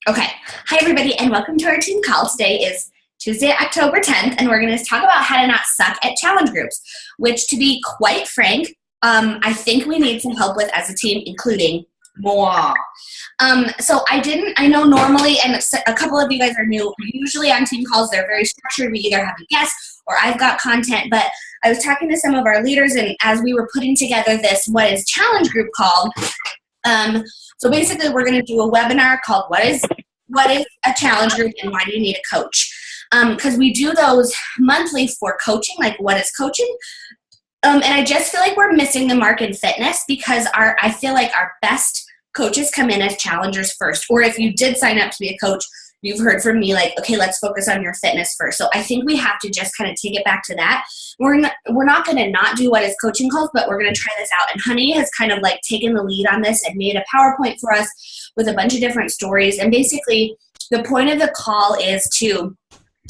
Okay. Hi, everybody, and welcome to our team call. Today is Tuesday, October 10th, and we're going to talk about how to not suck at challenge groups, which, to be quite frank, I think we need some help with as a team, including moi. I know normally, and a couple of you guys are new, usually on team calls, they're very structured. We either have a guest or I've got content, but I was talking to some of our leaders, and as we were putting together this What is Challenge group called, so basically we're going to do a webinar called What is a challenge group and why do you need a coach? Because we do those monthly for coaching, like what is coaching? And I just feel like we're missing the mark in fitness because I feel like our best coaches come in as challengers first. Or if you did sign up to be a coach, you've heard from me like, okay, let's focus on your fitness first. So I think we have to just kind of take it back to that. We're not going to not do what is coaching calls, but we're going to try this out. And Honey has kind of like taken the lead on this and made a PowerPoint for us with a bunch of different stories. And basically the point of the call is to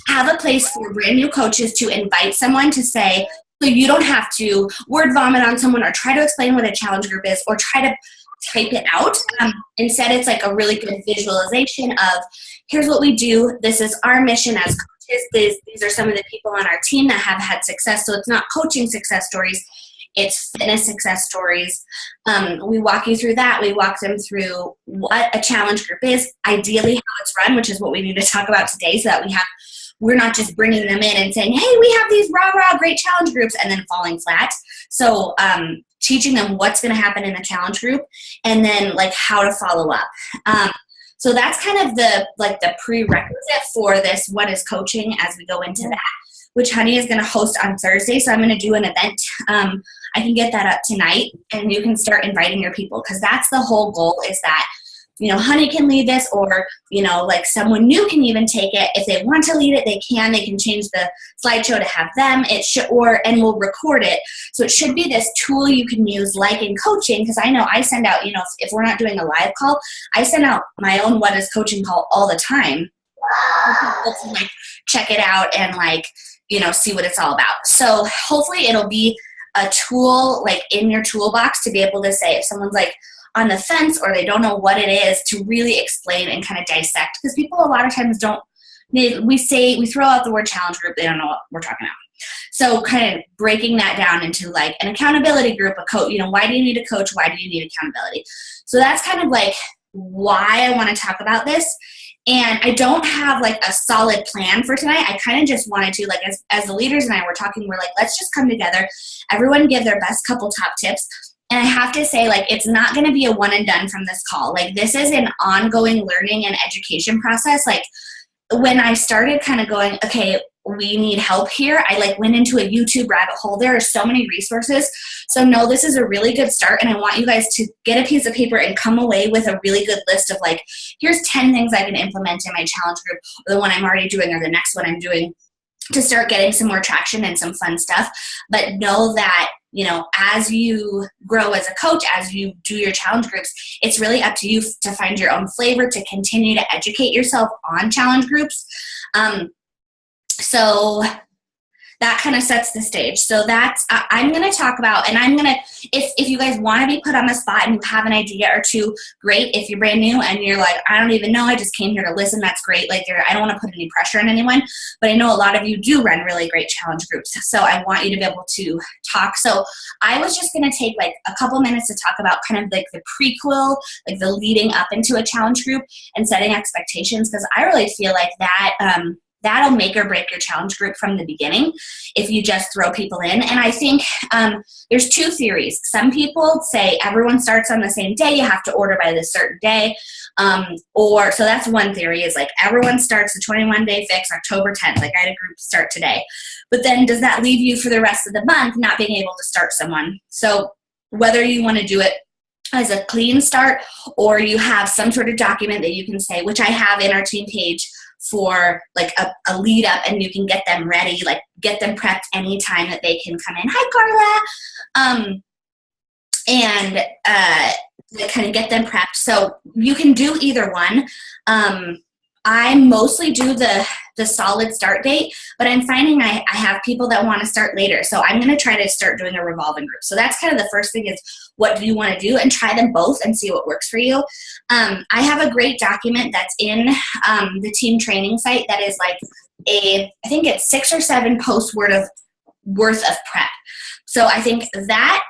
have a place for brand new coaches to invite someone to say, so you don't have to word vomit on someone or try to explain what a challenge group is or try to type it out. Instead, it's like a really good visualization of here's what we do. This is our mission as coaches. These are some of the people on our team that have had success. So it's not coaching success stories. It's fitness success stories. We walk you through that. We walk them through what a challenge group is, ideally how it's run, which is what we need to talk about today so that we're not just bringing them in and saying, hey, we have these rah-rah great challenge groups and then falling flat. So teaching them what's going to happen in the challenge group and then like how to follow up. So that's kind of the prerequisite for this what is coaching as we go into that, which Honey is going to host on Thursday. So I'm going to do an event. I can get that up tonight and you can start inviting your people because that's the whole goal is that Honey can lead this or, like someone new can even take it. If they want to lead it, they can change the slideshow to have them. And we'll record it. So it should be this tool you can use like in coaching because I know I send out, if we're not doing a live call, I send out my own What is Coaching call all the time for people to like check it out and like, see what it's all about. So hopefully it'll be a tool like in your toolbox to be able to say if someone's like, on the fence or they don't know what it is to really explain and kind of dissect because people a lot of times we throw out the word challenge group, they don't know what we're talking about. So kind of breaking that down into like an accountability group, a coach, why do you need a coach? Why do you need accountability? So that's kind of like why I want to talk about this. And I don't have like a solid plan for tonight. I kind of just wanted to like, as the leaders and I were talking, we're like, let's just come together. Everyone give their best couple top tips. And I have to say, like, it's not going to be a one and done from this call. Like, this is an ongoing learning and education process. Like, when I started kind of going, okay, we need help here, I, like, went into a YouTube rabbit hole. There are so many resources. So, no, this is a really good start. And I want you guys to get a piece of paper and come away with a really good list of, like, here's 10 things I can implement in my challenge group, or the one I'm already doing, or the next one I'm doing, to start getting some more traction and some fun stuff. But know that, as you grow as a coach, as you do your challenge groups, it's really up to you to find your own flavor, to continue to educate yourself on challenge groups. So that kind of sets the stage. So that's, I'm going to talk about, and I'm going to, if you guys want to be put on the spot and you have an idea or two, great. If you're brand new and you're like, I don't even know, I just came here to listen, that's great. Like, I don't want to put any pressure on anyone, but I know a lot of you do run really great challenge groups. So I want you to be able to talk. So I was just going to take like a couple minutes to talk about kind of like the prequel, like the leading up into a challenge group and setting expectations. Because I really feel like that, that'll make or break your challenge group from the beginning if you just throw people in. And I think there's two theories. Some people say everyone starts on the same day. You have to order by this certain day. So that's one theory is like everyone starts the 21-day fix October 10th. Like I had a group start today. But then does that leave you for the rest of the month not being able to start someone? So whether you want to do it as a clean start or you have some sort of document that you can say, which I have in our team page, for like a lead up and you can get them ready, like get them prepped anytime that they can come in. Hi, Carla. And kind of get them prepped. So you can do either one. I mostly do the solid start date, but I'm finding I have people that want to start later. So I'm going to try to start doing a revolving group. So that's kind of the first thing is, what do you want to do? And try them both and see what works for you. I have a great document that's in the team training site that is like I think it's 6 or 7 posts worth of prep. So I think that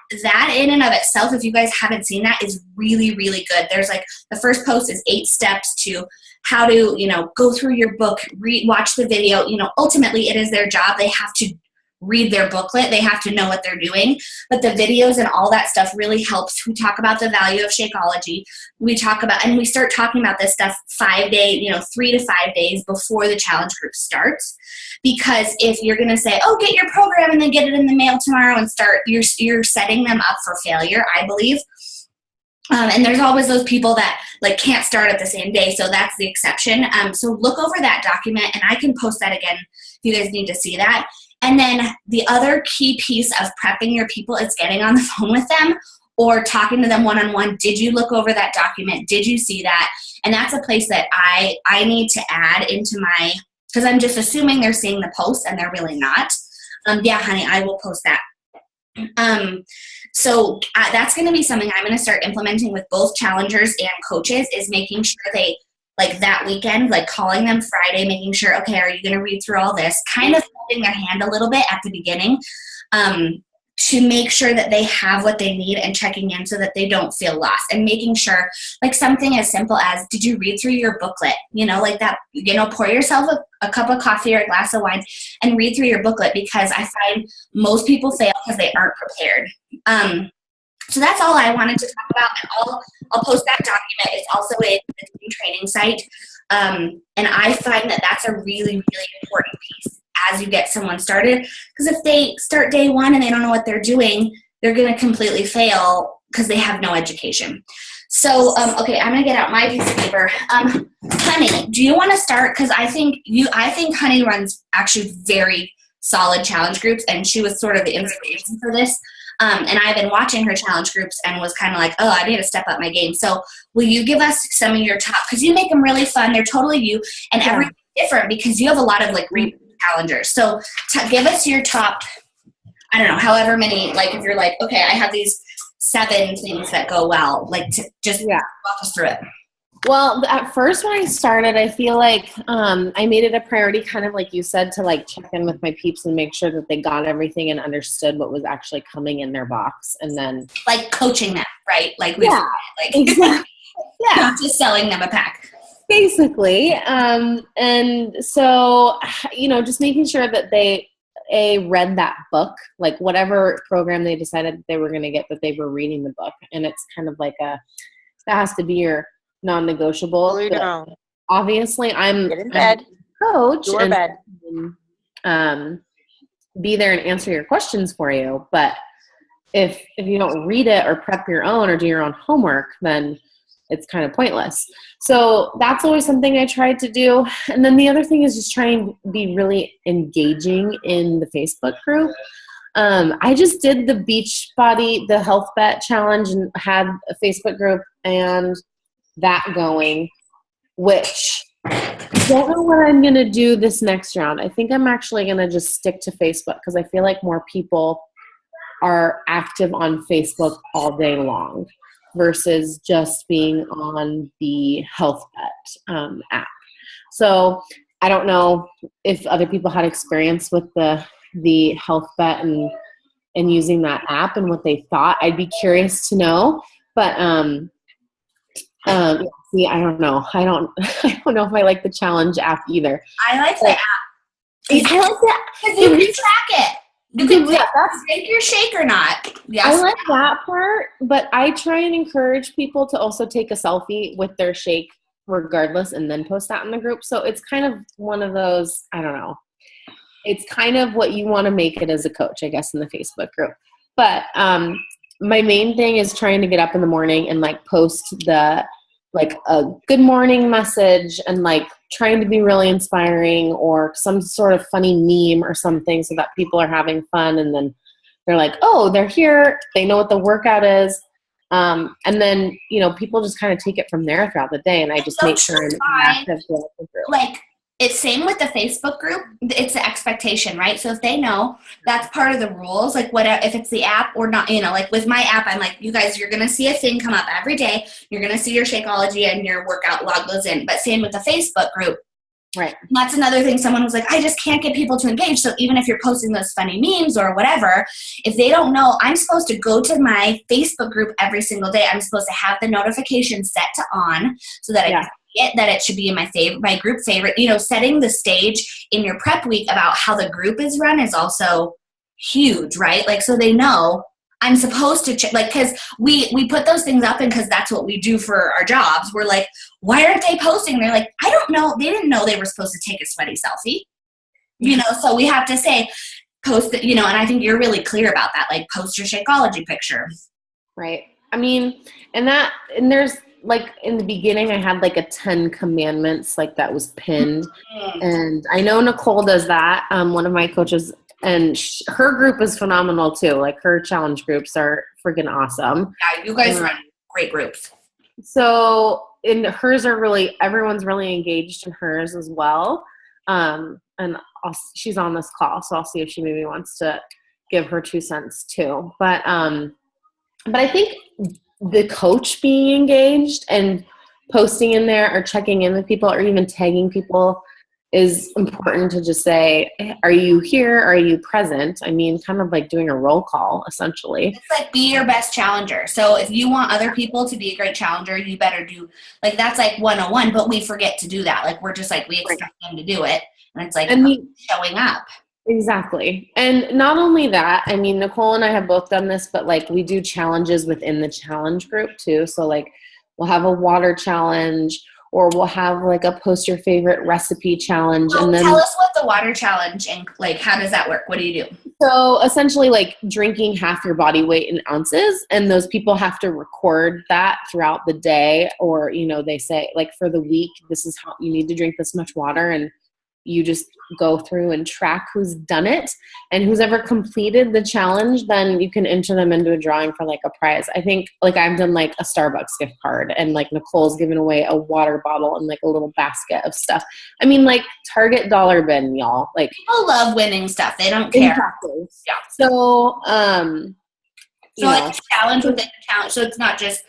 in and of itself, if you guys haven't seen that, is really, really good. There's like, the first post is 8 steps to how to, go through your book, watch the video. Ultimately it is their job. They have to read their booklet. They have to know what they're doing. But the videos and all that stuff really helps. We talk about the value of Shakeology. We talk about, and we start talking about this stuff 5 days, 3 to 5 days before the challenge group starts. Because if you're going to say, oh, get your program and then get it in the mail tomorrow and start, you're setting them up for failure, I believe. And there's always those people that like can't start at the same day, so that's the exception. So look over that document, and I can post that again if you guys need to see that. And then the other key piece of prepping your people is getting on the phone with them or talking to them one-on-one. Did you look over that document? Did you see that? And that's a place that I need to add into my, because I'm just assuming they're seeing the post and they're really not. Yeah, honey, I will post that. So that's going to be something I'm going to start implementing with both challengers and coaches, is making sure they, like that weekend, like calling them Friday, making sure, okay, are you going to read through all this? Kind of holding their hand a little bit at the beginning to make sure that they have what they need and checking in so that they don't feel lost, and making sure, like something as simple as, did you read through your booklet? Like that, pour yourself a cup of coffee or a glass of wine and read through your booklet, because I find most people fail because they aren't prepared. So that's all I wanted to talk about. And I'll post that document. It's also in the team training site. And I find that that's a really, really important piece as you get someone started. Because if they start day one and they don't know what they're doing, they're going to completely fail because they have no education. So, okay, I'm going to get out my piece of paper. Honey, do you want to start? Because I think Honey runs actually very solid challenge groups, and she was sort of the inspiration for this. And I've been watching her challenge groups and was kind of like, oh, I need to step up my game. So will you give us some of your top, because you make them really fun. They're totally you, and everything's different because you have a lot of like challengers. So give us your top, I don't know, however many, like if you're like, okay, I have these 7 things that go well, like to just walk us through it. Well, at first when I started, I feel like I made it a priority, kind of like you said, to like check in with my peeps and make sure that they got everything and understood what was actually coming in their box. And then like coaching them, right? Like exactly. Not just selling them a pack. Basically. And so, just making sure that they read that book, like whatever program they decided they were going to get, that they were reading the book. And it's kind of like that has to be your non-negotiable. Obviously, I'm a coach and be there and answer your questions for you. But if you don't read it or prep your own or do your own homework, then it's kind of pointless. So that's always something I tried to do. And then the other thing is just trying to be really engaging in the Facebook group. I just did the Beachbody, the Health Bet Challenge, and had a Facebook group and that going, which I don't know what I'm going to do this next round. I think I'm actually going to just stick to Facebook because I feel like more people are active on Facebook all day long versus just being on the Health Bet app. So I don't know if other people had experience with the Health Bet and using that app and what they thought. I'd be curious to know, but see, I don't know. I don't know if I like the challenge app either. I like the app. I like that because you can track it. You can drink your shake or not. Yes. I like that part, but I try and encourage people to also take a selfie with their shake regardless and then post that in the group. So it's kind of one of those, I don't know. It's kind of what you want to make it as a coach, I guess, in the Facebook group. But my main thing is trying to get up in the morning and like post a good morning message and like trying to be really inspiring or some sort of funny meme or something so that people are having fun and then they're like, oh, they're here. They know what the workout is. And then, people just kind of take it from there throughout the day. And I just make sure I'm active throughout the group. Like, it's same with the Facebook group. It's the expectation, right? So if they know that's part of the rules, like what if it's the app or not, like with my app, I'm like, you guys, you're going to see a thing come up every day. You're going to see your Shakeology and your workout log goes in. But same with the Facebook group. Right. That's another thing. Someone was like, I just can't get people to engage. So even if you're posting those funny memes or whatever, if they don't know, I'm supposed to go to my Facebook group every single day. I'm supposed to have the notification set to on so that I can that it should be in my group favorite. Setting the stage in your prep week about how the group is run is also huge, right? Like, so they know I'm supposed to check, like, because we put those things up and because that's what we do for our jobs. We're like, why aren't they posting? They're like, I don't know. They didn't know they were supposed to take a sweaty selfie, so we have to say, post it, and I think you're really clear about that. Like, post your Shakeology picture. Right. I mean, and there's, like, in the beginning, I had like a 10 commandments, like that was pinned. And I know Nicole does that. One of my coaches, and her group is phenomenal too. Like, her challenge groups are freaking awesome. Yeah, you guys run great groups. So hers are everyone's really engaged in hers as well. And she's on this call, so I'll see if she maybe wants to give her 2 cents too. But I think the coach being engaged and posting in there or checking in with people or even tagging people is important to just say, are you here? Are you present? I mean, kind of like doing a roll call, essentially. It's like, be your best challenger. So if you want other people to be a great challenger, you better do, like, that's like 101, but we forget to do that. Like, we're just like, we expect them to do it. And it's like, showing up. Exactly. And not only that, I mean, Nicole and I have both done this, but like, we do challenges within the challenge group too. So like, we'll have a water challenge, or we'll have like a post your favorite recipe challenge. Well, and then tell us what the water challenge and like, how does that work? What do you do? So essentially, like, drinking half your body weight in ounces, and those people have to record that throughout the day, or, they say, like, for the week, this is how you need to drink this much water, and you just go through and track who's done it, and who's ever completed the challenge, then you can enter them into a drawing for like a prize. I think, like, I've done like a Starbucks gift card, and like Nicole's given away a water bottle and like a little basket of stuff. I mean, like, Target dollar bin, y'all. Like, people love winning stuff. They don't care. Exactly. Yeah. So, like a challenge within a challenge. So it's not just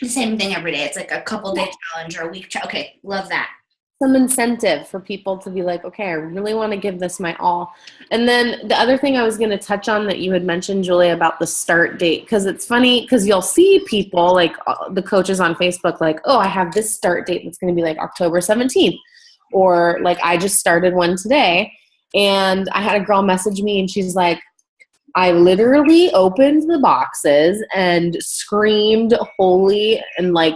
the same thing every day. It's like a couple day challenge or a week. Okay. Love that. Some incentive for people to be like, okay, I really want to give this my all. And then the other thing I was going to touch on that you had mentioned, Julia, about the start date, because it's funny because you'll see people like the coaches on Facebook like, oh, I have this start date that's going to be like October 17th, or like I just started one today. And I had a girl message me and she's like, I literally opened the boxes and screamed holy and like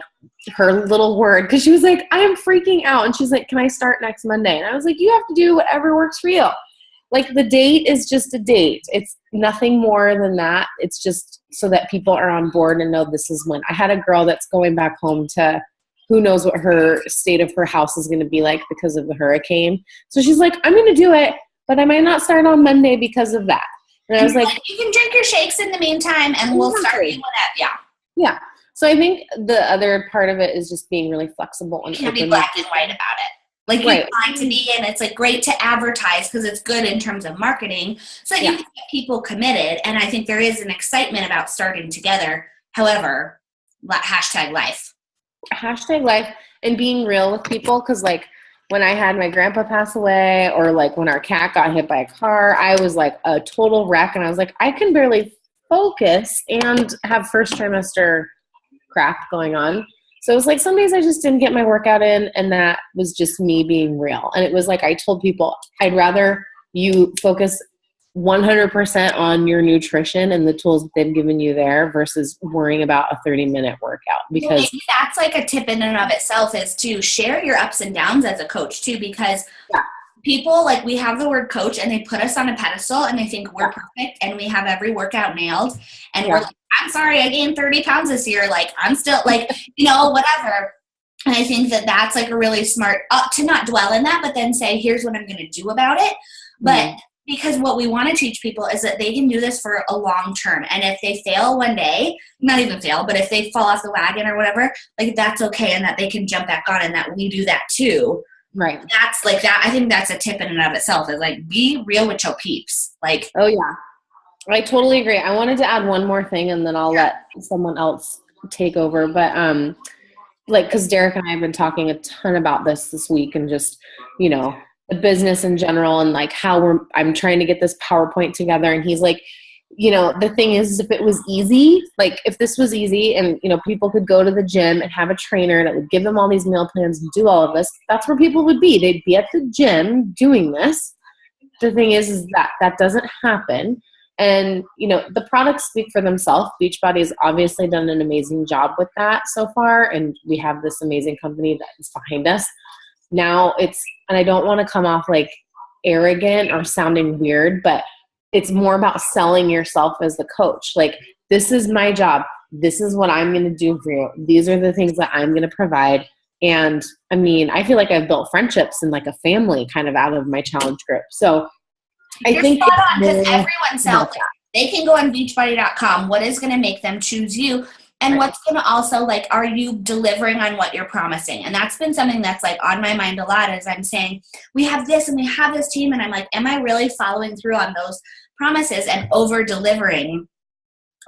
her little word, because she was like, I am freaking out. And she's like, can I start next Monday? And I was like, you have to do whatever works for you. Like, the date is just a date. It's nothing more than that. It's just so that people are on board and know this is when. I had a girl that's going back home to who knows what her state of her house is going to be like because of the hurricane. So she's like, I'm going to do it, but I might not start on Monday because of that. And I was like, you can drink your shakes in the meantime and we'll start doing that. Yeah. Yeah. So I think the other part of it is just being really flexible and open. Be black and white about it. Like, right. You want to be in, it's like great to advertise because it's good in terms of marketing so that you can get people committed. And I think there is an excitement about starting together. However, hashtag life. Hashtag life and being real with people, because like when I had my grandpa pass away, or like when our cat got hit by a car, I was like a total wreck. And I was like, I can barely focus and have first trimester crap going on. So it was like some days I just didn't get my workout in, and that was just me being real. And it was like I told people, I'd rather you focus 100% on your nutrition and the tools that they've given you there versus worrying about a 30-minute workout. Because maybe that's like a tip in and of itself, is to share your ups and downs as a coach too, because people, like, we have the word coach and they put us on a pedestal and they think we're perfect and we have every workout nailed, and we're like, I'm sorry, I gained 30 pounds this year. Like, I'm still like, whatever. And I think that that's like a really smart, to not dwell in that, but then say, here's what I'm going to do about it. But because what we want to teach people is that they can do this for a long term. And if they fail one day, not even fail, but if they fall off the wagon or whatever, like that's okay, and that they can jump back on, and that we do that too. Right. That's like that. I think that's a tip in and of itself, is like, be real with your peeps. Like, oh yeah, I totally agree. I wanted to add one more thing, and then I'll let someone else take over. But like, because Derek and I have been talking a ton about this week, and just, you know, the business in general, and like how I'm trying to get this PowerPoint together. And he's like, you know, the thing is, if it was easy, like if this was easy and, you know, people could go to the gym and have a trainer that would give them all these meal plans and do all of this, that's where people would be. They'd be at the gym doing this. The thing is that doesn't happen. And, you know, the products speak for themselves. Beachbody has obviously done an amazing job with that so far. And we have this amazing company that is behind us. Now and I don't want to come off like arrogant or sounding weird, but it's more about selling yourself as the coach. Like, this is my job. This is what I'm going to do for you. These are the things that I'm going to provide. And I mean, I feel like I've built friendships and like a family kind of out of my challenge group. So I think spot on, because everyone's out there. They can go on beachbody.com. What is going to make them choose you? And what's going to also, like, are you delivering on what you're promising? And that's been something that's, like, on my mind a lot, as I'm saying, we have this and we have this team. And I'm like, am I really following through on those promises and over-delivering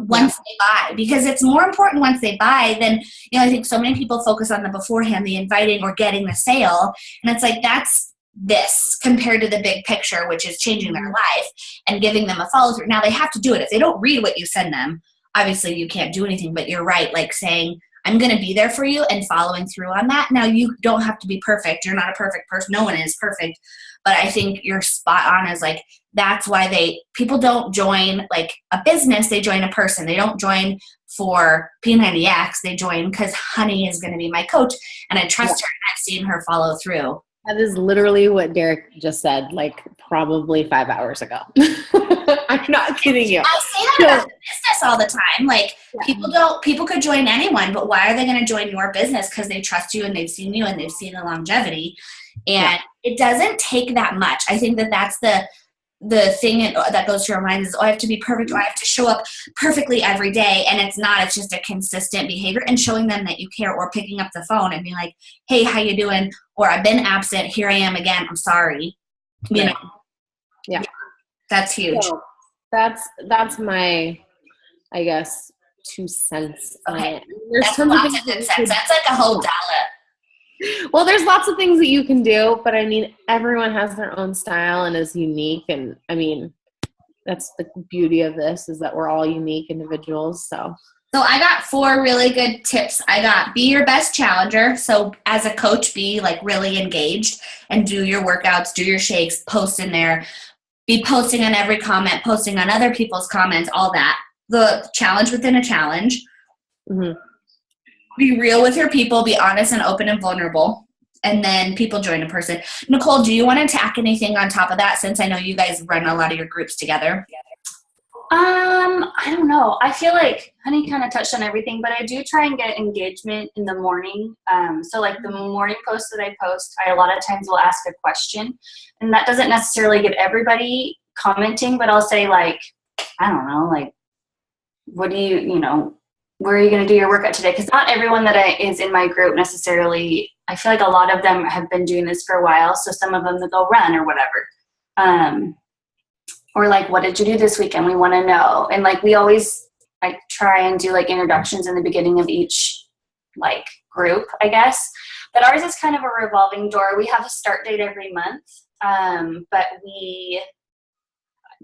once they buy? Because it's more important once they buy than, you know, I think so many people focus on the beforehand, the inviting or getting the sale. And it's like, that's this compared to the big picture, which is changing their life and giving them a follow-through. Now, they have to do it. If they don't read what you send them, obviously you can't do anything, but you're right. Like saying, I'm going to be there for you and following through on that. Now, you don't have to be perfect. You're not a perfect person. No one is perfect. But I think you're spot on, as like, that's why people don't join like a business. They join a person. They don't join for P90X. They join because Honey is going to be my coach and I trust her and I've seen her follow through. That is literally what Derek just said, like probably 5 hours ago. I'm not kidding you. I say that about the business all the time. Like, people could join anyone, but why are they going to join your business? Because they trust you and they've seen you and they've seen the longevity. And it doesn't take that much. I think that's the thing that goes through our minds is, oh, I have to be perfect, or I have to show up perfectly every day. And it's not. It's just a consistent behavior, and showing them that you care, or picking up the phone and being like, hey, how you doing? Or I've been absent. Here I am again. I'm sorry. You know? Yeah. That's huge. So that's my, I guess, 2 cents. Okay. There's that's lots of good cents. That's like a whole dollar. Well, there's lots of things that you can do, but I mean, everyone has their own style and is unique. And I mean, that's the beauty of this, is that we're all unique individuals. So I got 4 really good tips. I got, be your best challenger. So as a coach, be like really engaged and do your workouts, do your shakes, post in there, be posting on every comment, posting on other people's comments, all that. The challenge within a challenge. Mm-hmm. Be real with your people, be honest and open and vulnerable, and then people join a person. Nicole, do you want to tack anything on top of that, since I know you guys run a lot of your groups together? I don't know. I feel like Honey kind of touched on everything, but I do try and get engagement in the morning. So like the morning post that I post, I a lot of times will ask a question, and that doesn't necessarily get everybody commenting, but I'll say like, I don't know, like, what do where are you going to do your workout today? Because not everyone that is in my group necessarily, I feel like a lot of them have been doing this for a while. So some of them, they go run or whatever. Or like, what did you do this weekend? We want to know. And like, we always like try and do like introductions in the beginning of each like group, I guess. But ours is kind of a revolving door. We have a start date every month. But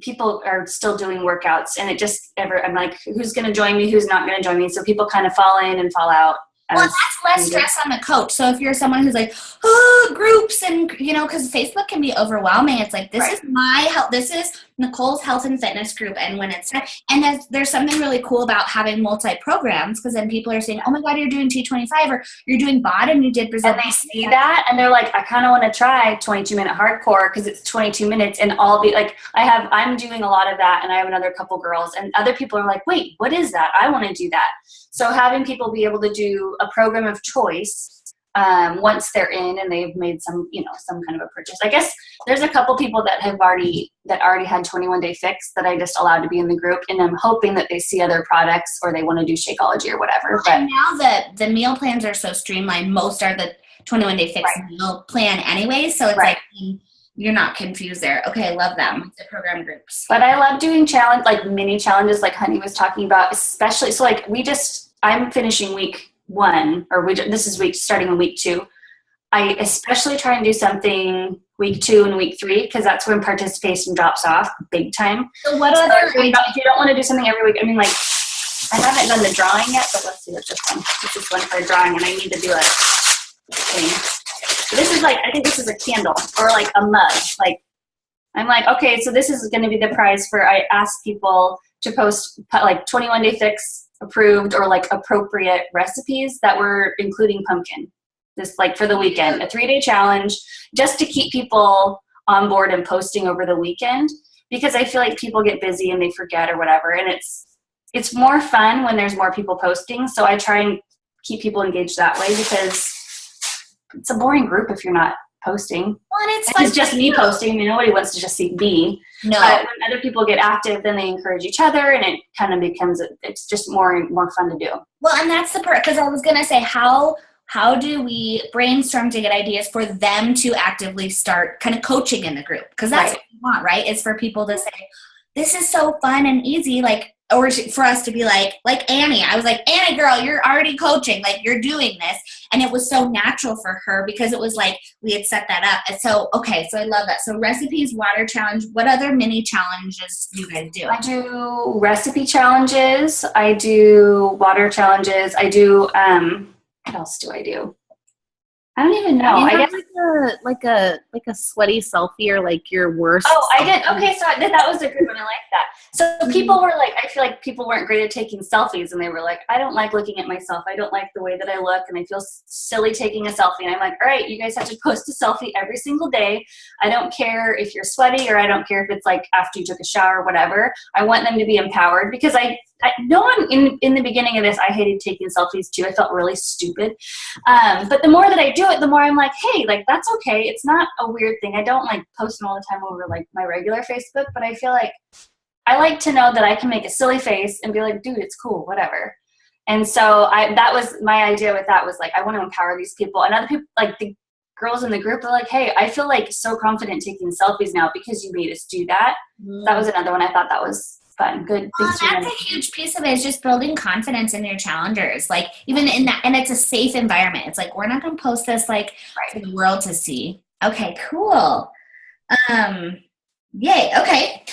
people are still doing workouts, and it just I'm like, who's going to join me? Who's not going to join me? So people kind of fall in and fall out. Well, that's less stress on the coach. So if you're someone who's like, oh, groups and, because Facebook can be overwhelming. It's like, this is my health. This is Nicole's health and fitness group. And when it's, and there's something really cool about having multi-programs, because then people are saying, oh my God, you're doing T25 or you're doing BOD and you did Brazil. And they see that and they're like, I kind of want to try 22-minute hardcore because it's 22 minutes. And I'll be like, I'm doing a lot of that. And I have another couple girls, and other people are like, wait, what is that? I want to do that. So having people be able to do a program of choice once they're in and they've made some, some kind of a purchase. I guess there's a couple people that already had 21 Day Fix that I just allowed to be in the group, and I'm hoping that they see other products or they want to do Shakeology or whatever. But and now the meal plans are so streamlined. Most are the 21 Day Fix meal plan anyway, so it's like you're not confused there. Okay, I love them, the program groups. But I love doing mini challenges like Honey was talking about, especially, so like I'm finishing week 1, or this is starting in week 2. I especially try and do something week 2 and week 3, because that's when participation drops off big time. So what other, if you don't want to do something every week, I mean, like, I haven't done the drawing yet, but let's see what this one. This is one for drawing, and I need to do a thing. This is I think this is a candle or like a mug. Like, I'm like, okay, so this is going to be the prize for, I asked people to post like 21 Day Fix approved or like appropriate recipes that were including pumpkin. This for the weekend, a 3-day challenge just to keep people on board and posting over the weekend, because I feel like people get busy and they forget or whatever. And it's more fun when there's more people posting. So I try and keep people engaged that way, because it's a boring group if you're not posting. Well, and it's just me posting. I mean, nobody wants to just see me. No. But when other people get active, then they encourage each other, and it kind of becomes, it's just more fun to do. Well, and that's the part, because I was going to say, how do we brainstorm to get ideas for them to actively start kind of coaching in the group? Because that's what we want, right? Is for people to say, this is so fun and easy, or for us to be like Annie. I was like, Annie, girl, you're already coaching. Like, you're doing this. And it was so natural for her, because it was like we had set that up. And so, okay, so I love that. So recipes, water challenge. What other mini challenges do you guys do? I do recipe challenges. I do water challenges. I do, what else do I do? I don't even know. I guess like a sweaty selfie, or like your worst. Oh, I did. Okay, so that was a good one. I like that. So people were like, I feel like people weren't great at taking selfies, and they were like, I don't like looking at myself. I don't like the way that I look, and I feel silly taking a selfie. And I'm like, all right, you guys have to post a selfie every single day. I don't care if you're sweaty, or I don't care if it's like after you took a shower or whatever. I want them to be empowered, because no one in the beginning of this, I hated taking selfies too. I felt really stupid. But the more that I do it, the more I'm like, hey, like, that's okay. It's not a weird thing. I don't like posting all the time over like my regular Facebook, but I feel like I like to know that I can make a silly face and be like, dude, it's cool, whatever. And so that was my idea with that, was like, I want to empower these people. And other people, like the girls in the group, are like, hey, I feel like so confident taking selfies now because you made us do that. Mm-hmm. That was another one. I thought that was fun. Good. Well, that's a huge piece of it, is just building confidence in your challengers. Like, even in that, and it's a safe environment. It's like, we're not going to post this for the world to see. Okay, cool. Yay. Okay.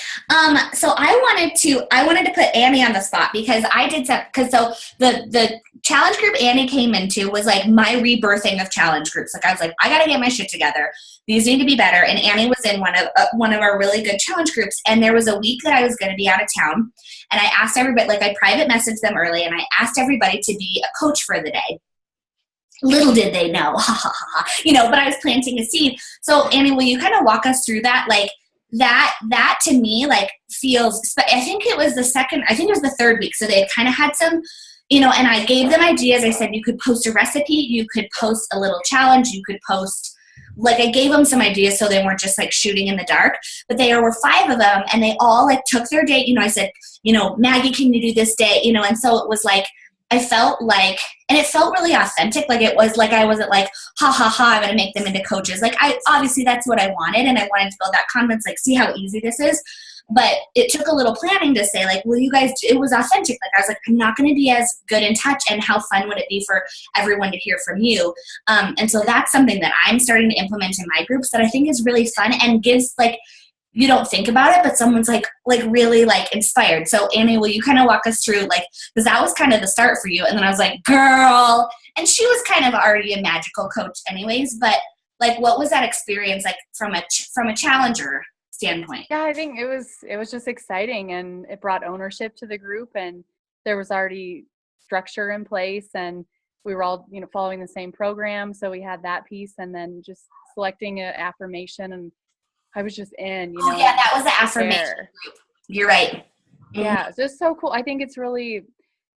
So I wanted to put Annie on the spot, because so the challenge group Annie came into was like my rebirthing of challenge groups. Like, I was like, I got to get my shit together. These need to be better. And Annie was in one of our really good challenge groups. And there was a week that I was going to be out of town, and I asked everybody, like, I private messaged them early, and I asked everybody to be a coach for the day. Little did they know, but I was planting a seed. So Annie, will you kind of walk us through that? Like, that to me, like, feels, I think it was the third week. So they had kind of had some, and I gave them ideas. I said, you could post a recipe, you could post a little challenge, you could post, like, I gave them some ideas so they weren't just like shooting in the dark. But there were 5 of them, and they all like took their day. I said, Maggie, can you do this day? And so it was like, I felt like, and it felt really authentic. Like, it was like, I wasn't like, ha ha ha, I'm going to make them into coaches. Like, obviously that's what I wanted. And I wanted to build that confidence, like, see how easy this is. But it took a little planning to say, like, will you guys, it was authentic. Like, I was like, I'm not going to be as good in touch, and how fun would it be for everyone to hear from you? And so that's something that I'm starting to implement in my groups that I think is really fun and gives, like, you don't think about it, but someone's like really like inspired. So Annie, will you kind of walk us through, like, because that was kind of the start for you. And then I was like, girl, and she was kind of already a magical coach anyways, but like, what was that experience like from a challenger standpoint? Yeah, I think it was just exciting, and it brought ownership to the group, and there was already structure in place, and we were all, following the same program. So we had that piece, and then just selecting an affirmation, and I was just in, Oh, yeah, that was the affirmation group. You're right. Yeah, it's just so cool. I think it's really,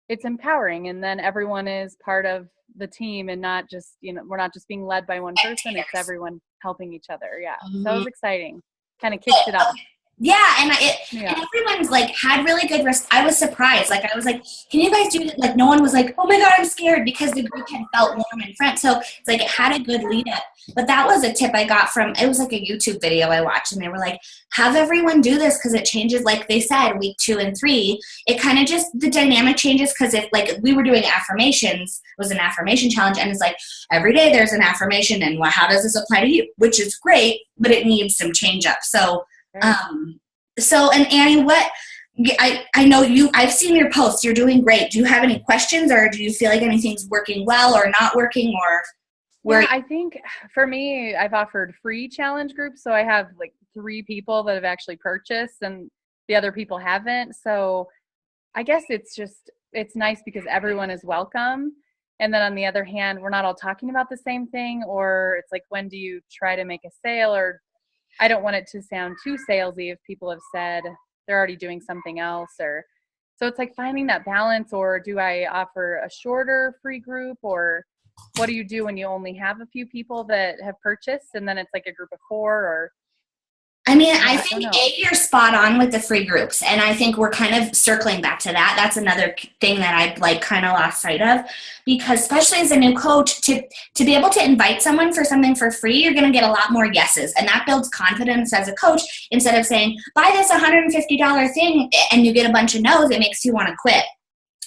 it's empowering, and then everyone is part of the team and not just, we're not just being led by one person, it's everyone helping each other. Yeah. So it was exciting. Kind of kicked it off. Yeah, and and everyone's like had really good I was surprised. Like I was like, can you guys do it? Like no one was like, oh my God, I'm scared, because the group had felt warm and friends. So it's like it had a good lead up. But that was a tip I got from, it was like a YouTube video I watched, and they were like, have everyone do this, because it changes, like they said, week 2 and 3. It kind of just, the dynamic changes, because if like we were doing affirmations, it was an affirmation challenge, and it's like every day there's an affirmation, and how does this apply to you? Which is great, but it needs some change up. So and Annie, I know I've seen your posts, you're doing great. Do you have any questions, or do you feel like anything's working well or not working, or where? Yeah, I think for me, I've offered free challenge groups. So I have like 3 people that have actually purchased and the other people haven't. So I guess it's nice because everyone is welcome. And then on the other hand, we're not all talking about the same thing, or it's like, when do you try to make a sale? Or I don't want it to sound too salesy if people have said they're already doing something else, or so it's like finding that balance. Or do I offer a shorter free group, or what do you do when you only have a few people that have purchased and then it's like a group of 4? Or I mean, I think you're spot on with the free groups, and I think we're kind of circling back to that. That's another thing that I like kind of lost sight of, because especially as a new coach, to be able to invite someone for something for free, you're going to get a lot more yeses, and that builds confidence as a coach. Instead of saying, buy this $150 thing, and you get a bunch of no's, it makes you want to quit.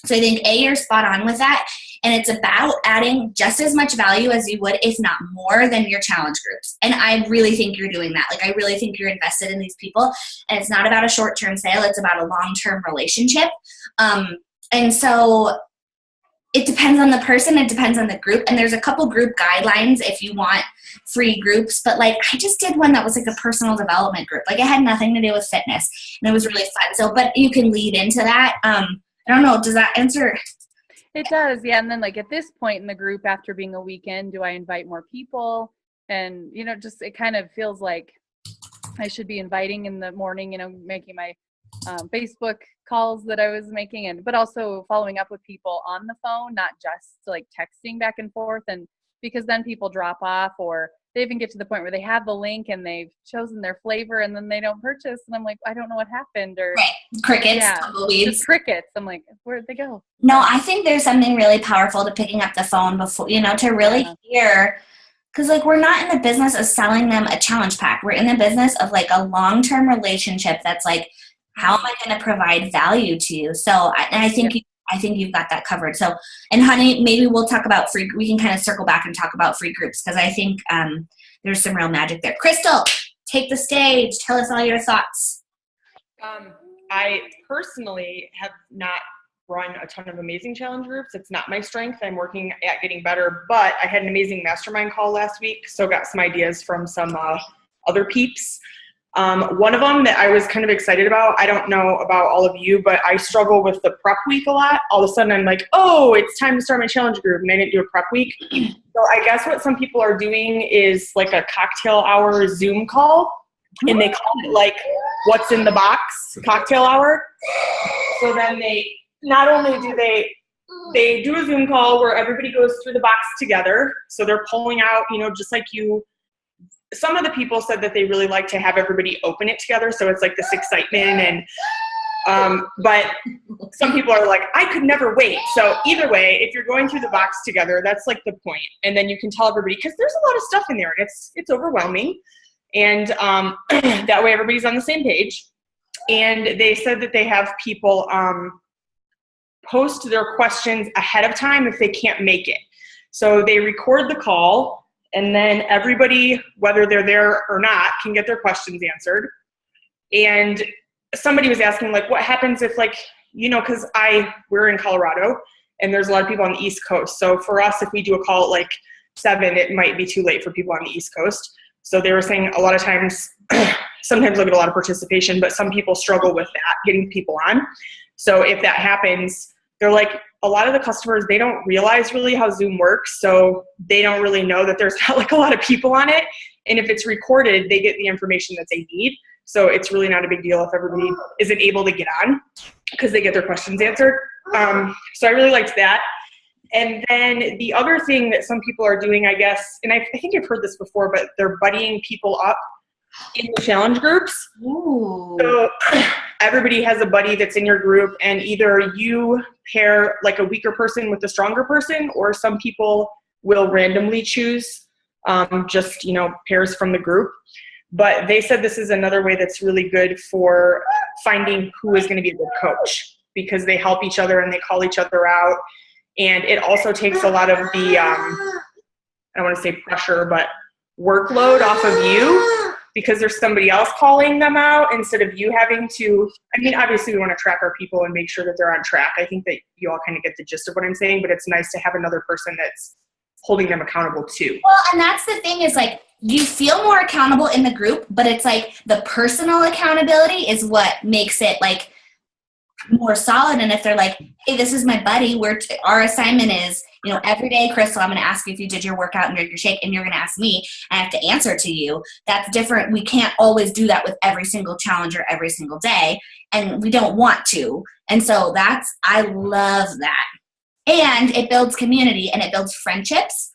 So I think you're spot on with that. And it's about adding just as much value as you would, if not more, than your challenge groups. And I really think you're doing that. Like, I really think you're invested in these people. And it's not about a short-term sale. It's about a long-term relationship. And so it depends on the person. It depends on the group. And there's a couple group guidelines if you want free groups. But, like, I just did one that was like a personal development group. Like, it had nothing to do with fitness. And it was really fun. So, but you can lead into that. I don't know. Does that answer? It does, yeah. And then like at this point in the group, after being a weekend, do I invite more people? And, just it kind of feels like I should be inviting in the morning, making my Facebook calls that I was making, but also following up with people on the phone, not just like texting back and forth. And because then people drop off, or they even get to the point where they have the link and they've chosen their flavor and then they don't purchase. And I'm like, I don't know what happened. Or crickets, just crickets. I'm like, where'd they go? No, I think there's something really powerful to picking up the phone before, to really hear. Because, like, we're not in the business of selling them a challenge pack. We're in the business of, like, a long-term relationship that's, like, how am I going to provide value to you? So, I think you've got that covered. So, and honey, maybe we'll talk about we can kind of circle back and talk about free groups, because I think there's some real magic there. Crystal, take the stage. Tell us all your thoughts. I personally have not run a ton of amazing challenge groups. It's not my strength. I'm working at getting better, but I had an amazing mastermind call last week, so got some ideas from some other peeps. One of them that I was kind of excited about, I don't know about all of you, but I struggle with the prep week a lot. All of a sudden I'm like, oh, it's time to start my challenge group, and I didn't do a prep week. So I guess what some people are doing is like a cocktail hour Zoom call, and they call it like what's in the box cocktail hour. So then they not only do they do a Zoom call where everybody goes through the box together. So they're pulling out, just like you. Some of the people said that they really like to have everybody open it together, so it's like this excitement, and but some people are like, I could never wait. So either way, if you're going through the box together, that's like the point, and then you can tell everybody, because there's a lot of stuff in there, and it's overwhelming, and that way everybody's on the same page. And they said that they have people post their questions ahead of time if they can't make it. So they record the call, and then everybody, whether they're there or not, can get their questions answered. And somebody was asking, like, what happens if, like, because we're in Colorado, and there's a lot of people on the East Coast. So for us, if we do a call at like 7, it might be too late for people on the East Coast. So they were saying a lot of times, sometimes they'll get a lot of participation, but some people struggle with that, getting people on. So if that happens, they're like, a lot of the customers, they don't realize really how Zoom works. So they don't really know that there's not like a lot of people on it. And if it's recorded, they get the information that they need. So it's really not a big deal if everybody isn't able to get on. because they get their questions answered. So I really liked that. And then the other thing that some people are doing, I guess, and I think I've heard this before, but they're buddying people up in the challenge groups. Ooh. So everybody has a buddy that's in your group, and either you pair like a weaker person with a stronger person, or some people will randomly choose just, pairs from the group. But they said this is another way that's really good for finding who is going to be a good coach, because they help each other and they call each other out. And it also takes a lot of the, I don't want to say pressure, but workload off of you, because there's somebody else calling them out instead of you having to. I mean, obviously we want to track our people and make sure that they're on track. I think that you all kind of get the gist of what I'm saying, but it's nice to have another person that's holding them accountable too. Well, and that's the thing is like, you feel more accountable in the group, but it's like the personal accountability is what makes it like more solid. And if they're like, hey, this is my buddy, our assignment is, every day, Crystal, I'm going to ask you if you did your workout and drank your shake, and you're going to ask me, and I have to answer to you. That's different. We can't always do that with every single challenger every single day, and we don't want to. And so I love that. And it builds community and it builds friendships.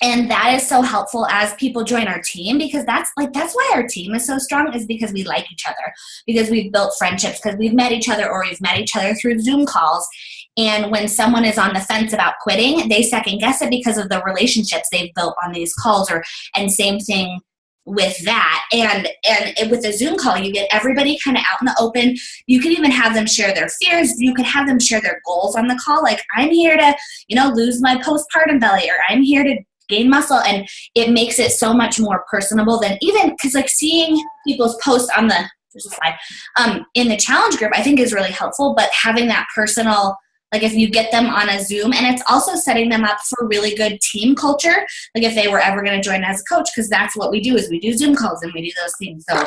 And that is so helpful as people join our team, because that's why our team is so strong, is because we like each other, because we've built friendships, because we've met each other, or we've met each other through Zoom calls. And when someone is on the fence about quitting, they second guess it because of the relationships they've built on these calls, and same thing with that. And with a Zoom call, you get everybody kind of out in the open. You can even have them share their fears. You can have them share their goals on the call. Like, I'm here to, lose my postpartum belly, or I'm here to gain muscle. And it makes it so much more personable than even, because like seeing people's posts on there's a slide, in the challenge group, I think is really helpful. But having that personal, like if you get them on a Zoom, and it's also setting them up for really good team culture, like if they were ever going to join as a coach, because that's what we do, is we do Zoom calls and we do those things. So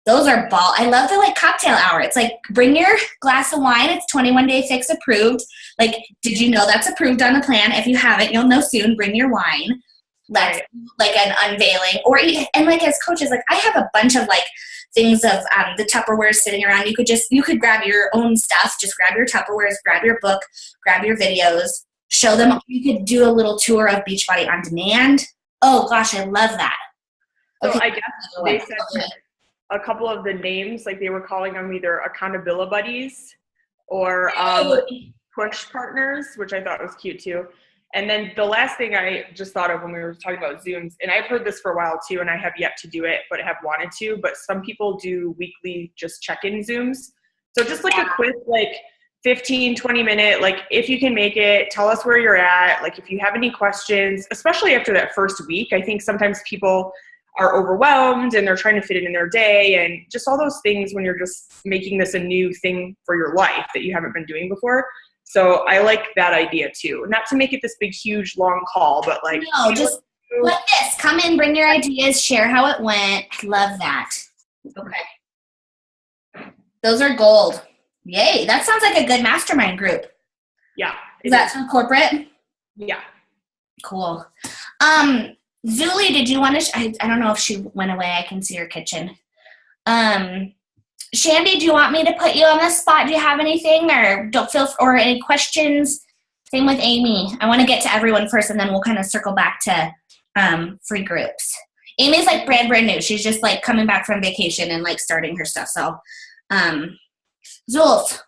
those are I love the cocktail hour. It's like, bring your glass of wine. It's 21 Day Fix approved. Like, did you know that's approved on the plan? If you haven't, you'll know soon. Bring your wine. That's like an unveiling. And like as coaches, like I have a bunch of like things of the Tupperware sitting around. You could grab your own stuff. Just grab your Tupperwares, grab your book, grab your videos, show them. You could do a little tour of Beachbody on Demand. Oh gosh, I love that. So I guess they said a couple of the names, like they were calling them either accountability buddies or push partners, which I thought was cute too. And then the last thing I just thought of when we were talking about Zooms, and I've heard this for a while too, and I have yet to do it, but have wanted to, but some people do weekly just check-in Zooms. So just like a quick, 15, 20 minute, if you can make it, tell us where you're at. Like if you have any questions, especially after that first week, I think sometimes people are overwhelmed and they're trying to fit it in their day, and just all those things when you're just making this a new thing for your life that you haven't been doing before. So I like that idea too. Not to make it this big, huge, long call, but no, just like this. Come in, bring your ideas, share how it went. Love that. Okay. Those are gold. Yay. That sounds like a good mastermind group. Yeah. Is that some corporate? Yeah. Cool. Zuli, did you want to, I don't know if she went away. I can see her kitchen. Shandy, do you want me to put you on the spot? Do you have anything or any questions? Same with Amy. I want to get to everyone first, and then we'll kind of circle back to free groups. Amy's like brand new. She's just like coming back from vacation and like starting her stuff. So, Zulf,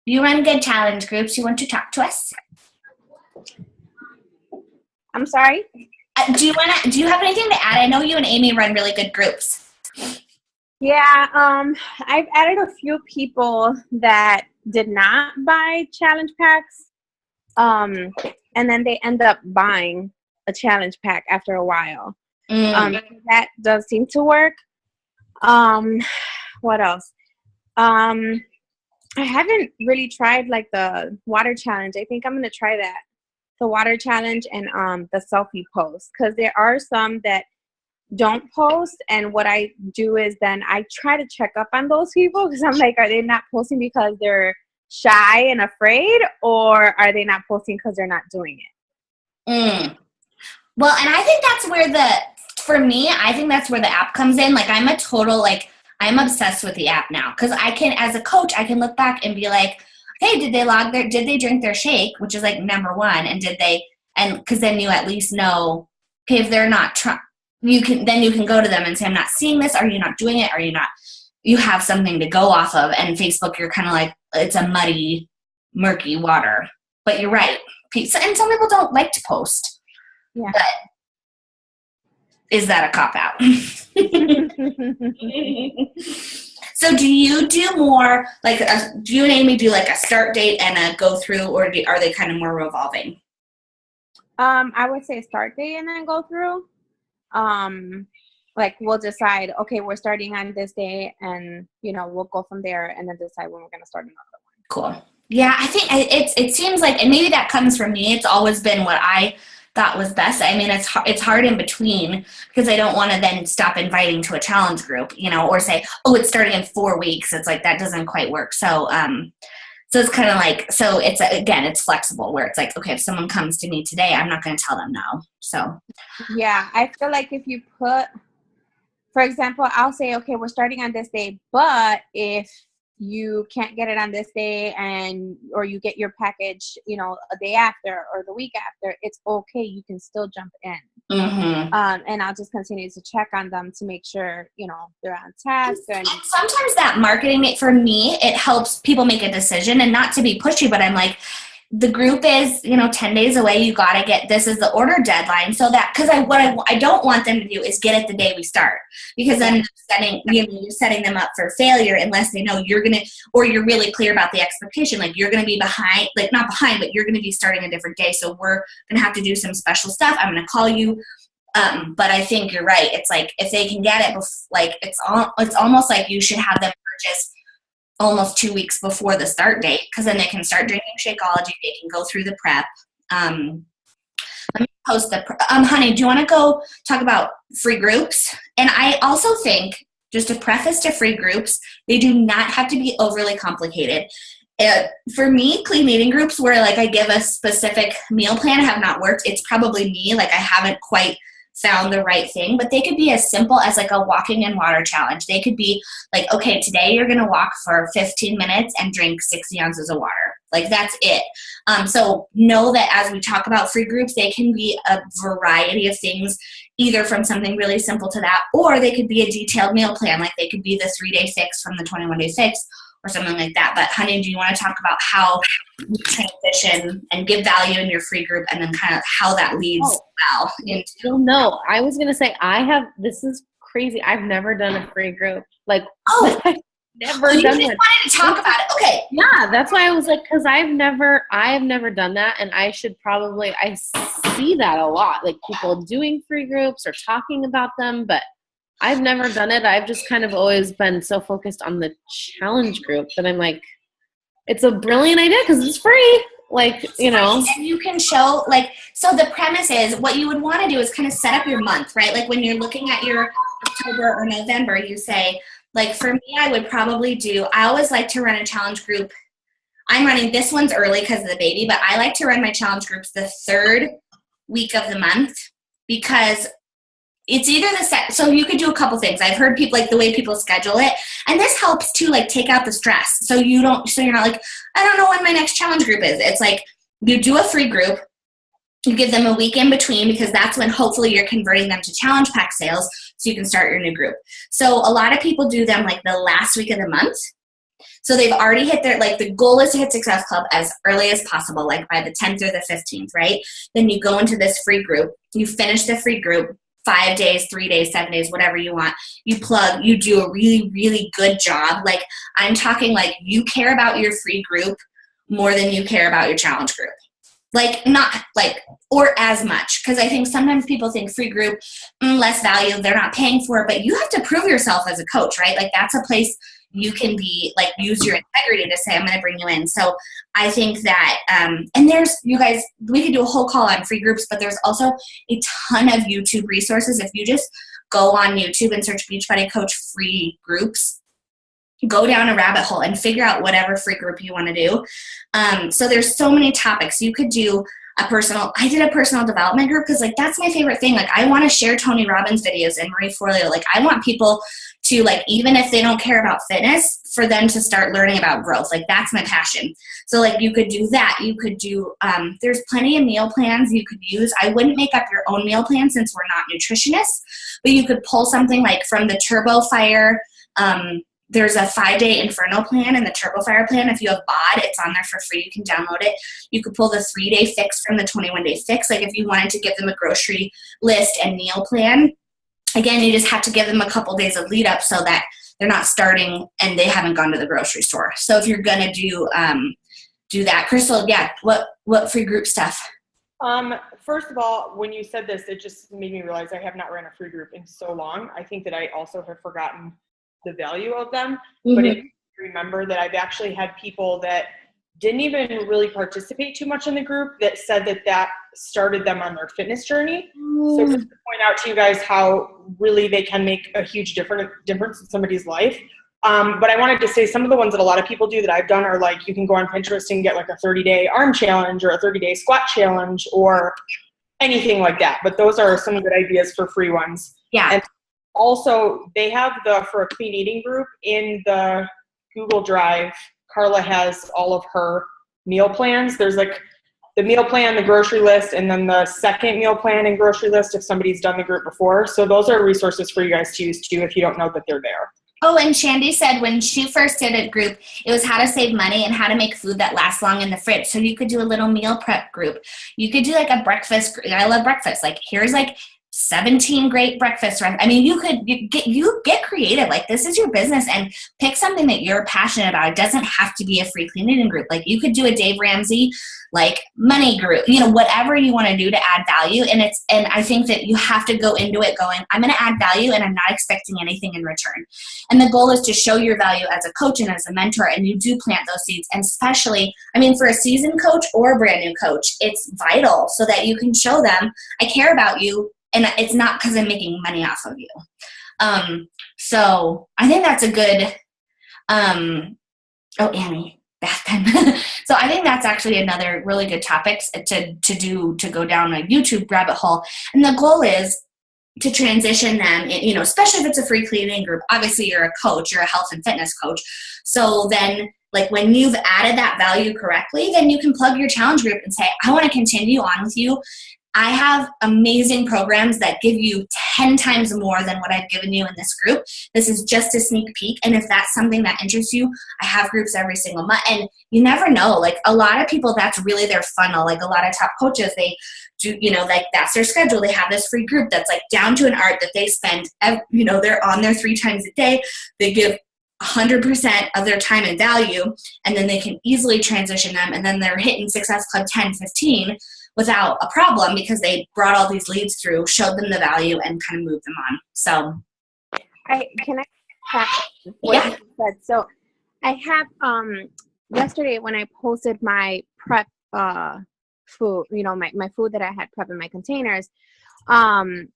you run good challenge groups. You want to talk to us? I'm sorry? Do you have anything to add? I know you and Amy run really good groups. Yeah, I've added a few people that did not buy challenge packs, and then they end up buying a challenge pack after a while. That does seem to work. What else? I haven't really tried the water challenge. I think I'm going to try that. The water challenge and the selfie post, because there are some that don't post, and what I do is then I try to check up on those people, because I'm like, are they not posting because they're shy and afraid, or are they not posting because they're not doing it? Well, and I think that's where for me, I think that's where the app comes in. Like I'm a total I'm obsessed with the app now because I can, as a coach, I can look back and be like, hey, did they drink their shake, which is like number one, and because then you at least know, okay, if they're not you can go to them and say, I'm not seeing this. Are you not doing it? Are you not? You have something to go off of. And Facebook, you're kind of like, it's a muddy, murky water. But you're right. And some people don't like to post. Yeah. But is that a cop-out? So do you do more, like, do you and Amy do like a start date and a go through, or are they kind of more revolving? I would say start date and then go through. Like we'll decide, okay, we're starting on this day, and we'll go from there and then decide when we're going to start another one. Cool. Yeah, I think it seems like, and maybe that comes from me, it's always been what I thought was best. I mean, it's hard in between because I don't want to then stop inviting to a challenge group, or say, oh, it's starting in 4 weeks. It's like, that doesn't quite work. So, so it's kind of like, so it's flexible where it's like, okay, if someone comes to me today, I'm not going to tell them no. So. Yeah. I feel like if you put, for example, I'll say, okay, we're starting on this day, but if you can't get it on this day or you get your package, a day after or the week after, it's okay. You can still jump in. Mm-hmm. And I'll just continue to check on them to make sure, they're on task. And sometimes that marketing, for me, it helps people make a decision, and not to be pushy, but I'm like, the group is, 10 days away. You got to get, this is the order deadline. So that, because what I don't want them to do is get it the day we start, because then you're setting them up for failure unless they know you're going to, or you're really clear about the expectation. Like you're going to be behind, like not behind, but you're going to be starting a different day. So we're going to have to do some special stuff. I'm going to call you. But I think you're right. It's like, if they can get it, it's almost like you should have them purchase almost 2 weeks before the start date, because then they can start drinking Shakeology. They can go through the prep. Let me post honey, do you want to go talk about free groups? And I also think, just a preface to free groups, they do not have to be overly complicated. For me, clean eating groups where like I give a specific meal plan have not worked. It's probably me. Like I haven't quite found the right thing, but they could be as simple as like a walking in water challenge. They could be like, okay, today you're going to walk for 15 minutes and drink 60 ounces of water. Like that's it. So know that as we talk about free groups, they can be a variety of things, either from something really simple to that, or they could be a detailed meal plan. Like they could be the 3-day fix from the 21-day fix or something like that. But honey, do you want to talk about how you transition and give value in your free group, and then kind of how that leads well into? Well, no, I was going to say, this is crazy. I've never done a free group. Like, I've never done it. You just wanted to talk about it. Okay. Yeah, that's why I was like, because I have never done that, and I should probably, I see that a lot, like people doing free groups or talking about them, but I've never done it. I've just kind of always been so focused on the challenge group that I'm like, it's a brilliant idea because it's free. Like, And you can show, like, so the premise is what you would want to do is kind of set up your month, right? Like when you're looking at your October or November, you say, like, for me, I would probably I always like to run a challenge group. I'm running this one's early because of the baby, but I like to run my challenge groups the 3rd week of the month, because it's either so you could do a couple things. I've heard people, like the way people schedule it, and this helps to like take out the stress. So you're not like, I don't know when my next challenge group is. It's like you do a free group, you give them a week in between, because that's when hopefully you're converting them to challenge pack sales so you can start your new group. So a lot of people do them like the last week of the month. So they've already hit the goal is to hit Success Club as early as possible, like by the 10th or the 15th, right? Then you go into this free group, you finish the free group, 5 days, 3 days, 7 days, whatever you want. You plug, you do a really, really good job. Like I'm talking like you care about your free group more than you care about your challenge group. Like not like, or as much. Because I think sometimes people think free group, less value, they're not paying for it, but you have to prove yourself as a coach, right? Like that's a place you can be like, use your integrity to say, I'm going to bring you in. So I think that, and there's, you guys, we could do a whole call on free groups, but there's also a ton of YouTube resources. If you just go on YouTube and search Beachbody Coach free groups, go down a rabbit hole and figure out whatever free group you want to do. So there's so many topics. You could do I did a personal development group because like that's my favorite thing. Like I want to share Tony Robbins videos and Marie Forleo. Like I want people to, like, even if they don't care about fitness, for them to start learning about growth. Like, that's my passion. So, like, you could do that. You could do, there's plenty of meal plans you could use. I wouldn't make up your own meal plan since we're not nutritionists, but you could pull something like from the Turbo Fire. There's a 5-day Inferno plan and the Turbo Fire plan. If you have BOD, it's on there for free. You can download it. You could pull the 3-day fix from the 21-day fix. Like, if you wanted to give them a grocery list and meal plan, again, you just have to give them a couple days of lead up so that they're not starting and they haven't gone to the grocery store. So if you're going to do that. Crystal, yeah, what free group stuff? First of all, when you said this, it just made me realize I have not ran a free group in so long. I think that I also have forgotten the value of them. Mm-hmm. But if you remember that I've actually had people that didn't even really participate too much in the group that said that started them on their fitness journey. So just to point out to you guys how really they can make a huge difference in somebody's life. But I wanted to say some of the ones that a lot of people do that I've done are, like, you can go on Pinterest and get like a 30-day arm challenge or a 30-day squat challenge or anything like that. But those are some good ideas for free ones. Yeah. And also, they have for a clean eating group in the Google Drive. Carla has all of her meal plans. There's like the meal plan, the grocery list, and then the second meal plan and grocery list if somebody's done the group before. So those are resources for you guys to use too if you don't know that they're there. Oh, and Shandy said when she first did a group, it was how to save money and how to make food that lasts long in the fridge. So you could do a little meal prep group. You could do like a breakfast. I love breakfast. Like, here's like 17 great breakfast. I mean, you get creative. Like, this is your business, and pick something that you're passionate about. It doesn't have to be a free clean eating group. Like, you could do a Dave Ramsey, like, money group, whatever you want to do to add value. And I think that you have to go into it going, I'm going to add value and I'm not expecting anything in return. And the goal is to show your value as a coach and as a mentor, and you do plant those seeds. And especially, I mean, for a seasoned coach or a brand new coach, it's vital so that you can show them, I care about you. And it's not because I'm making money off of you. So I think that's a good, Annie, bath time. So I think that's actually another really good topic to go down a YouTube rabbit hole. And the goal is to transition them, especially if it's a free cleaning group. Obviously, you're a coach, you're a health and fitness coach. So then, like, when you've added that value correctly, then you can plug your challenge group and say, I want to continue on with you. I have amazing programs that give you 10 times more than what I've given you in this group. This is just a sneak peek. And if that's something that interests you, I have groups every single month. And you never know, like, a lot of people, that's really their funnel. Like, a lot of top coaches, they do, like, that's their schedule. They have this free group that's like down to an art that they spend, they're on there 3 times a day. They give 100% of their time and value, and then they can easily transition them. And then they're hitting Success Club 10, 15 without a problem because they brought all these leads through, showed them the value, and kind of moved them on. So can I what you said? So I have yesterday when I posted my prep food, my food that I had prepped in my containers, I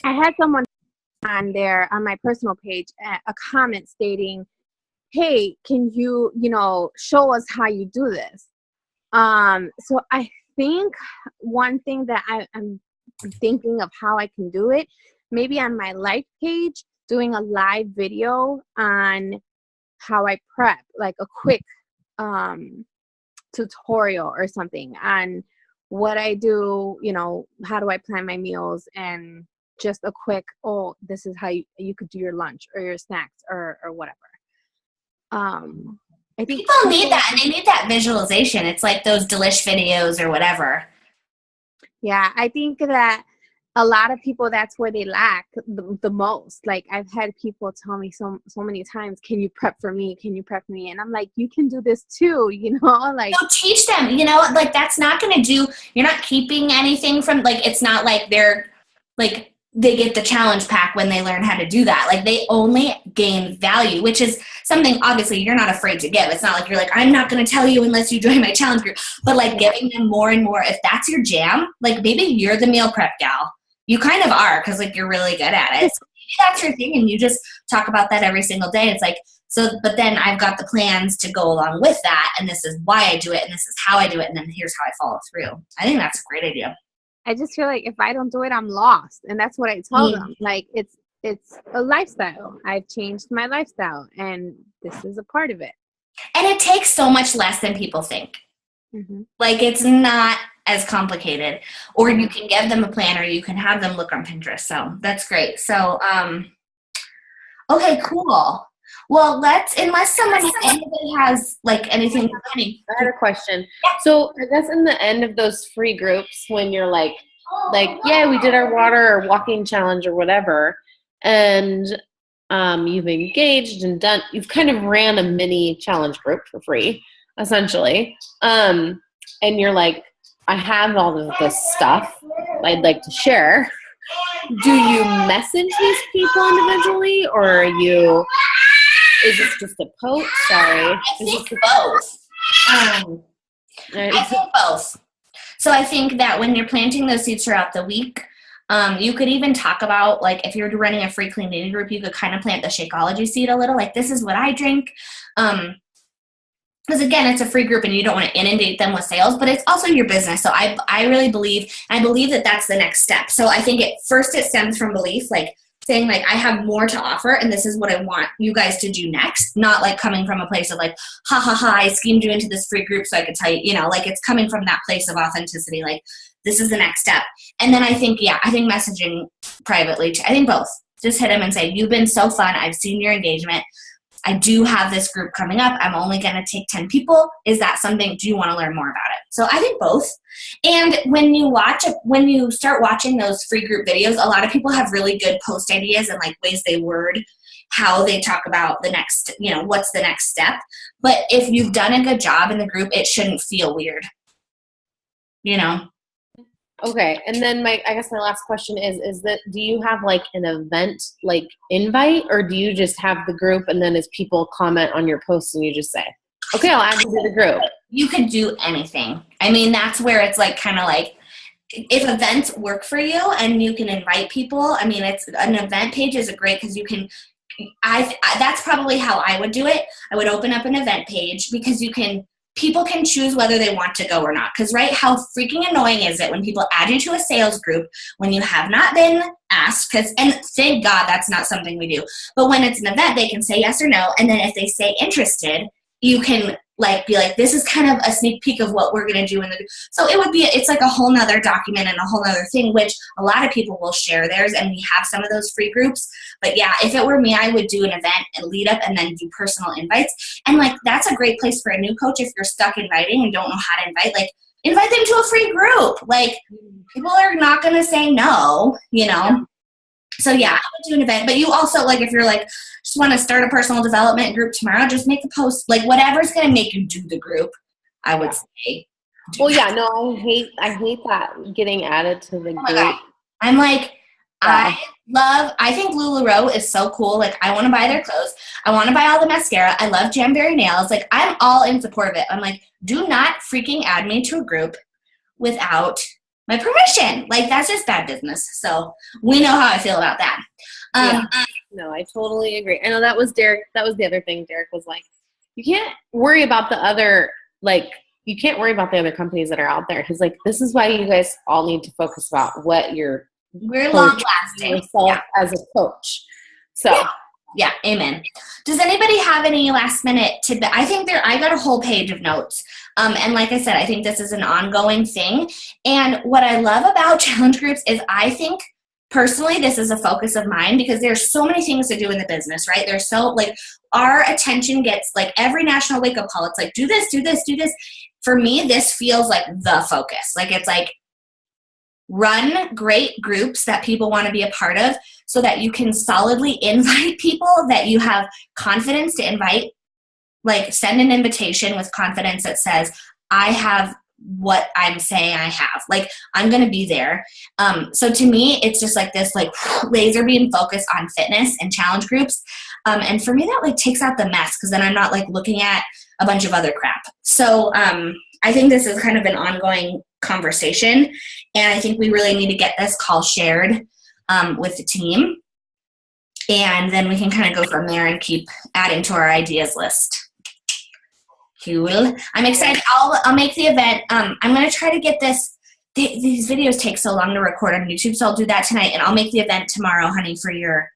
had someone on my personal page a comment stating, hey, can you show us how you do this? So I think one thing that I'm thinking of how I can do it, maybe on my life page, doing a live video on how I prep, like a quick tutorial or something on what I do, how do I plan my meals, and just a quick, this is how you could do your lunch or your snacks or whatever. I think people need that, and they need that visualization. It's like those Delish videos or whatever. Yeah, I think that a lot of people, that's where they lack the most. Like, I've had people tell me so many times, can you prep for me? Can you prep for me? And I'm like, you can do this too, like. So teach them, like, that's not going to do, you're not keeping anything from, like, it's not like they're, like, they get the challenge pack when they learn how to do that. Like, they only gain value, which is something obviously you're not afraid to give. It's not like you're like, I'm not going to tell you unless you join my challenge group, but like giving them more and more. If that's your jam, like, maybe you're the meal prep gal. You kind of are, because like you're really good at it. So maybe that's your thing, and you just talk about that every single day. It's like, so, but then I've got the plans to go along with that, and this is why I do it, and this is how I do it, and then here's how I follow through. I think that's a great idea. I just feel like if I don't do it, I'm lost. And that's what I tell them. Like, it's a lifestyle. I've changed my lifestyle, and this is a part of it. And it takes so much less than people think. Mm-hmm. Like, it's not as complicated. Or you can give them a plan, or you can have them look on Pinterest. So that's great. So, okay, cool. Well, unless anybody has like anything. I had a question. So I guess in the end of those free groups, when you're like, yeah, we did our water or walking challenge or whatever, and you've engaged and you've kind of ran a mini challenge group for free, essentially. And you're like, I have all of this stuff I'd like to share. Do you message these people individually, or is this just a post? Sorry. I think both. I think both. So I think that when you're planting those seeds throughout the week, you could even talk about, like, if you're running a free clean eating group, you could kind of plant the Shakeology seed a little, like, this is what I drink. Because again, it's a free group and you don't want to inundate them with sales, but it's also your business. So I really believe that that's the next step. So I think it stems from belief, like saying like, I have more to offer and this is what I want you guys to do next. Not like coming from a place of like, ha ha ha, I schemed you into this free group so I could tell you, like it's coming from that place of authenticity. Like, this is the next step. And then I think messaging privately, I think both. Just hit them and say, you've been so fun. I've seen your engagement. I do have this group coming up. I'm only going to take 10 people. Is that something? Do you want to learn more about it? So I think both. And when you start watching those free group videos, a lot of people have really good post ideas and like ways they word how they talk about the next, what's the next step. But if you've done a good job in the group, it shouldn't feel weird. Okay, and then I guess my last question is that, do you have like an event like invite, or do you just have the group and then as people comment on your posts and you just say, okay, I'll add you to the group? You could do anything. I mean, that's where it's like kind of like, if events work for you and you can invite people, I mean, it's an event page is great because you can. That's probably how I would do it. I would open up an event page because people can choose whether they want to go or not. Because, right, how freaking annoying is it when people add you to a sales group when you have not been asked? And thank God that's not something we do. But when it's an event, they can say yes or no. And then if they say interested, you can be like, this is kind of a sneak peek of what we're going to do in the. So it's like a whole nother document and a whole nother thing, which a lot of people will share theirs. And we have some of those free groups. But yeah, if it were me, I would do an event and lead up and then do personal invites. And that's a great place for a new coach. If you're stuck inviting and don't know how to invite them to a free group. People are not going to say no, Yeah. So yeah, I would do an event. But you also, if you're just want to start a personal development group tomorrow, just make a post. Whatever's going to make you do the group, I would say. Well, yeah, no, I hate that getting added to the group. God. I'm I think LuLaRoe is so cool. I want to buy their clothes. I want to buy all the mascara. I love Jamberry nails. I'm all in support of it. I'm do not freaking add me to a group without my permission. That's just bad business. So we know how I feel about that. No, I totally agree. I know that was Derek. That was the other thing. Derek was like, you can't worry about the other, you can't worry about the other companies that are out there. He's like, this is why you guys all need to focus about what we're long lasting yourself as a coach. So yeah, amen. Does anybody have any last minute tidbit? I think I got a whole page of notes. And like I said, I think this is an ongoing thing. And what I love about challenge groups is I think personally, this is a focus of mine because there's so many things to do in the business, right? There's so our attention gets every national wake up call. It's do this, do this, do this. For me, this feels like the focus. It's run great groups that people want to be a part of so that you can solidly invite people that you have confidence to invite. Send an invitation with confidence that says, I have what I'm saying I have. I'm going to be there. So to me, it's just this laser beam focus on fitness and challenge groups. And for me, that takes out the mess because then I'm not looking at a bunch of other crap. So I think this is kind of an ongoing conversation. And I think we really need to get this call shared with the team. And then we can kind of go from there and keep adding to our ideas list. Cool. I'm excited. I'll make the event. I'm going to try to get this. These videos take so long to record on YouTube, so I'll do that tonight, and I'll make the event tomorrow, honey, for your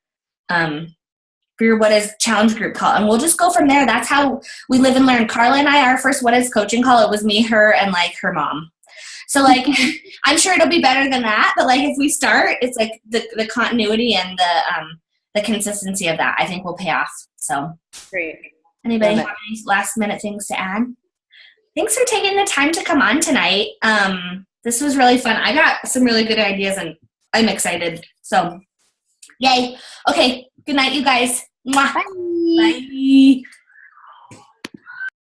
for your What Is Challenge group call. And we'll just go from there. That's how we live and learn. Carla and I, our first What Is coaching call, it was me, her, and like her mom. So like, I'm sure it'll be better than that. But like, if we start, it's like the continuity and the consistency of that, I think will pay off. So Great. Anybody have any last minute things to add? Thanks for taking the time to come on tonight. This was really fun. I got some really good ideas and I'm excited. So yay. Okay. Good night, you guys. Mwah. Bye. Bye.